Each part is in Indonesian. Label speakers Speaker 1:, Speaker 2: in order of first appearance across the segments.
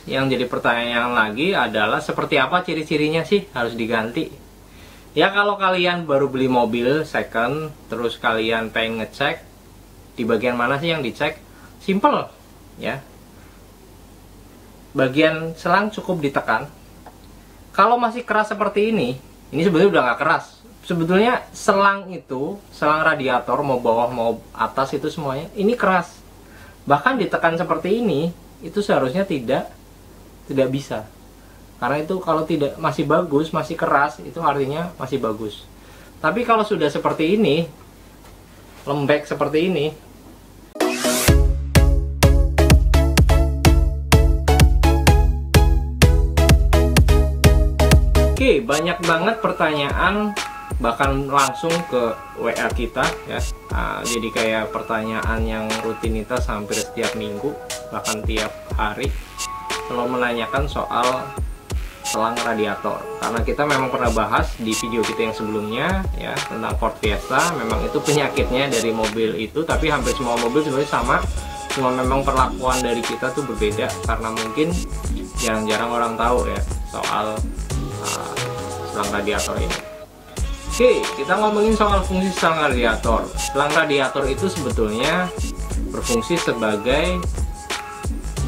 Speaker 1: yang jadi pertanyaan lagi adalah seperti apa ciri-cirinya sih harus diganti? Ya kalau kalian baru beli mobil second, terus kalian pengen ngecek, di bagian mana sih yang dicek? Simple ya. Bagian selang cukup ditekan. Kalau masih keras seperti ini sebetulnya udah nggak keras. Sebetulnya selang itu, selang radiator mau bawah mau atas itu semuanya ini keras. Bahkan ditekan seperti ini itu seharusnya tidak bisa. Karena itu kalau tidak masih bagus, masih keras, itu artinya masih bagus. Tapi kalau sudah seperti ini, lembek seperti ini, oke, banyak banget pertanyaan, bahkan langsung ke WA kita ya. Jadi kayak pertanyaan yang rutinitas hampir setiap minggu, bahkan tiap hari, kalau menanyakan soal selang radiator. Karena kita memang pernah bahas di video kita yang sebelumnya ya tentang Ford Fiesta, memang itu penyakitnya dari mobil itu, tapi hampir semua mobil sebenarnya sama, cuma memang perlakuan dari kita tuh berbeda karena mungkin yang jarang orang tahu ya soal selang radiator ini. Oke, kita ngomongin soal fungsi selang radiator. Selang radiator itu sebetulnya berfungsi sebagai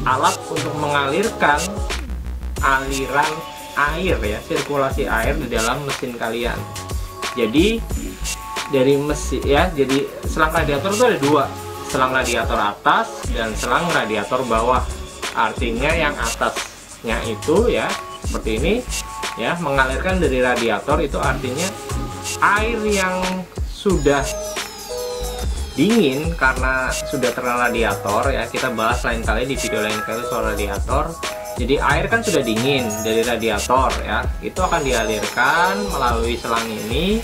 Speaker 1: alat untuk mengalirkan aliran air ya, sirkulasi air di dalam mesin kalian. Jadi dari mesin ya, jadi selang radiator itu ada dua, selang radiator atas dan selang radiator bawah. Artinya yang atasnya itu ya seperti ini ya, mengalirkan dari radiator, itu artinya air yang sudah dingin karena sudah terkena radiator ya, kita bahas lain kali di video lain kali soal radiator. Jadi air kan sudah dingin dari radiator ya, itu akan dialirkan melalui selang ini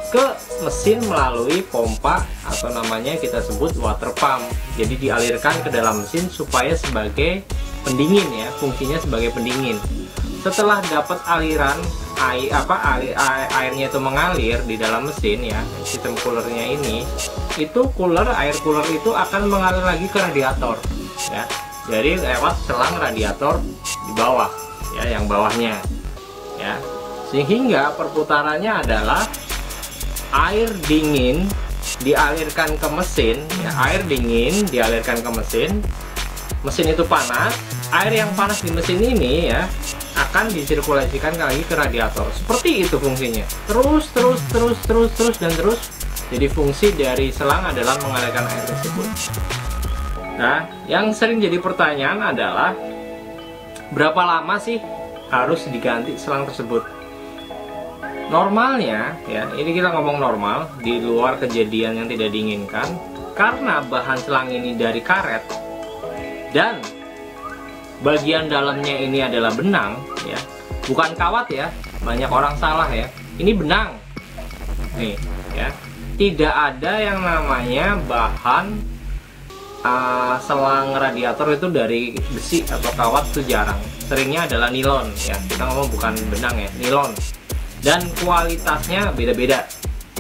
Speaker 1: ke mesin melalui pompa atau namanya kita sebut water pump. Jadi dialirkan ke dalam mesin supaya sebagai pendingin ya, fungsinya sebagai pendingin. Setelah dapat aliran airnya itu mengalir di dalam mesin ya, sistem coolernya ini, itu air cooler itu akan mengalir lagi ke radiator ya, dari lewat selang radiator di bawah ya, yang bawahnya ya, sehingga perputarannya adalah air dingin dialirkan ke mesin ya, air dingin dialirkan ke mesin itu panas, air yang panas di mesin ini ya akan disirkulasikan lagi ke radiator. Seperti itu fungsinya. Terus dan terus. Jadi fungsi dari selang adalah mengalirkan air tersebut. Nah, yang sering jadi pertanyaan adalah berapa lama sih harus diganti selang tersebut? Normalnya ya, ini kita ngomong normal, di luar kejadian yang tidak diinginkan, karena bahan selang ini dari karet dan bagian dalamnya ini adalah benang ya, bukan kawat ya, banyak orang salah ya, ini benang nih ya, tidak ada yang namanya bahan selang radiator itu dari besi atau kawat, itu jarang, seringnya adalah nilon ya, kita ngomong bukan benang ya, nilon, dan kualitasnya beda-beda.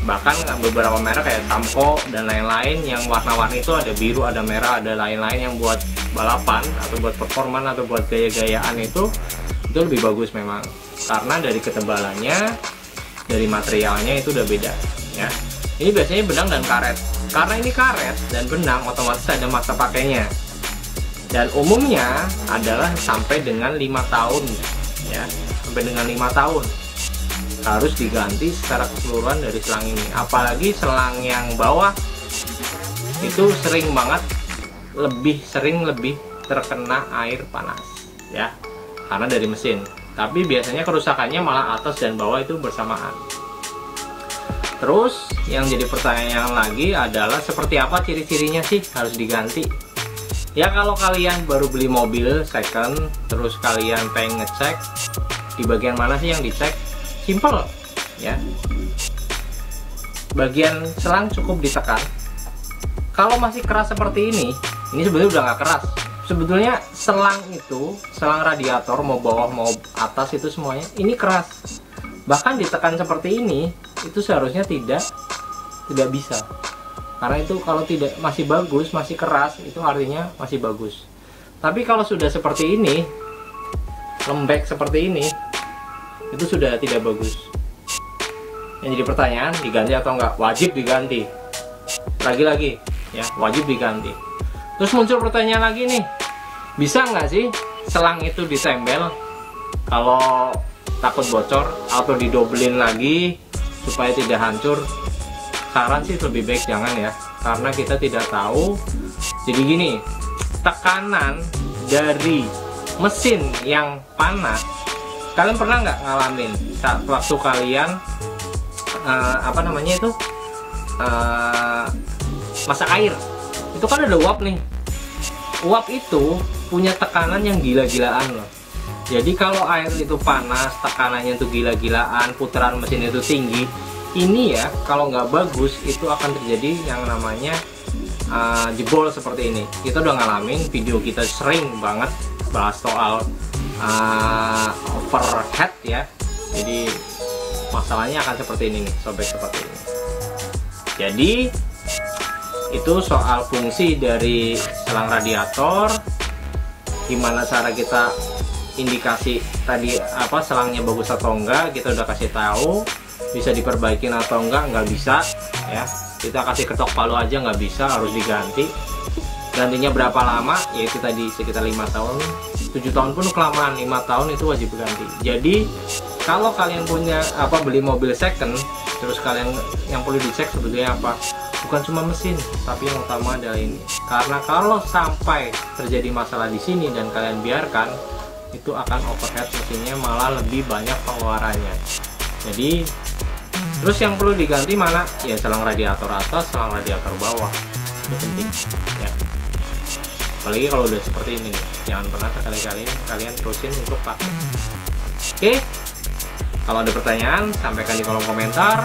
Speaker 1: Bahkan beberapa merek kayak Tamco dan lain-lain yang warna-warni itu ada biru, ada merah, ada lain-lain yang buat balapan atau buat performan atau buat gaya-gayaan itu lebih bagus memang, karena dari ketebalannya, dari materialnya itu udah beda ya. Ini biasanya benang dan karet, karena ini karet dan benang otomatis ada masa pakainya, dan umumnya adalah sampai dengan 5 tahun ya, sampai dengan 5 tahun harus diganti secara keseluruhan dari selang ini. Apalagi selang yang bawah itu sering banget, lebih terkena air panas ya, karena dari mesin. Tapi biasanya kerusakannya malah atas dan bawah itu bersamaan. Terus yang jadi pertanyaan lagi adalah seperti apa ciri-cirinya sih harus diganti? Ya kalau kalian baru beli mobil second, terus kalian pengen ngecek, di bagian mana sih yang dicek? Simple ya, bagian selang cukup ditekan. Kalau masih keras seperti ini sebetulnya udah nggak keras. Sebetulnya selang itu, selang radiator mau bawah mau atas itu semuanya ini keras. Bahkan ditekan seperti ini itu seharusnya tidak bisa. Karena itu kalau tidak masih bagus, masih keras, itu artinya masih bagus. Tapi kalau sudah seperti ini, lembek seperti ini, itu sudah tidak bagus. Yang jadi pertanyaan, diganti atau enggak? Wajib diganti. Lagi-lagi ya, wajib diganti. Terus muncul pertanyaan lagi nih, bisa nggak sih selang itu ditempel kalau takut bocor, atau didobelin lagi supaya tidak hancur? Saran sih lebih baik jangan ya, karena kita tidak tahu. Jadi gini, tekanan dari mesin yang panas, kalian pernah nggak ngalamin waktu kalian masak air? Itu kan ada uap nih. Uap itu punya tekanan yang gila-gilaan loh. Jadi kalau air itu panas, tekanannya itu gila-gilaan, putaran mesin itu tinggi, ini ya kalau nggak bagus itu akan terjadi yang namanya jebol seperti ini. Kita udah ngalamin, video kita sering banget bahas soal overhead ya. Jadi masalahnya akan seperti ini nih, sobek seperti ini. Jadi itu soal fungsi dari selang radiator. Gimana cara kita indikasi tadi selangnya bagus atau enggak, kita udah kasih tahu. Bisa diperbaikin atau enggak bisa ya. Kita kasih ketok palu aja nggak bisa, harus diganti. Gantinya berapa lama? Yaitu tadi sekitar 5 tahun, 7 tahun pun kelamaan, 5 tahun itu wajib ganti. Jadi kalau kalian punya beli mobil second, terus kalian yang perlu dicek sebetulnya apa? Bukan cuma mesin, tapi yang utama adalah ini. Karena kalau sampai terjadi masalah di sini dan kalian biarkan, itu akan overhead mesinnya, malah lebih banyak pengeluarannya. Jadi terus yang perlu diganti mana? Ya selang radiator atas, selang radiator bawah. Itu penting ya. Apalagi kalau udah seperti ini nih, jangan pernah sekali-kali kalian terusin untuk pakai. Oke, kalau ada pertanyaan sampaikan di kolom komentar.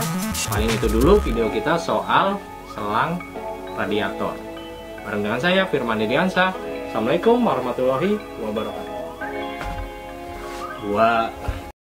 Speaker 1: Paling itu dulu video kita soal selang radiator. Bareng dengan saya Firman Dediansa. Assalamualaikum warahmatullahi wabarakatuh.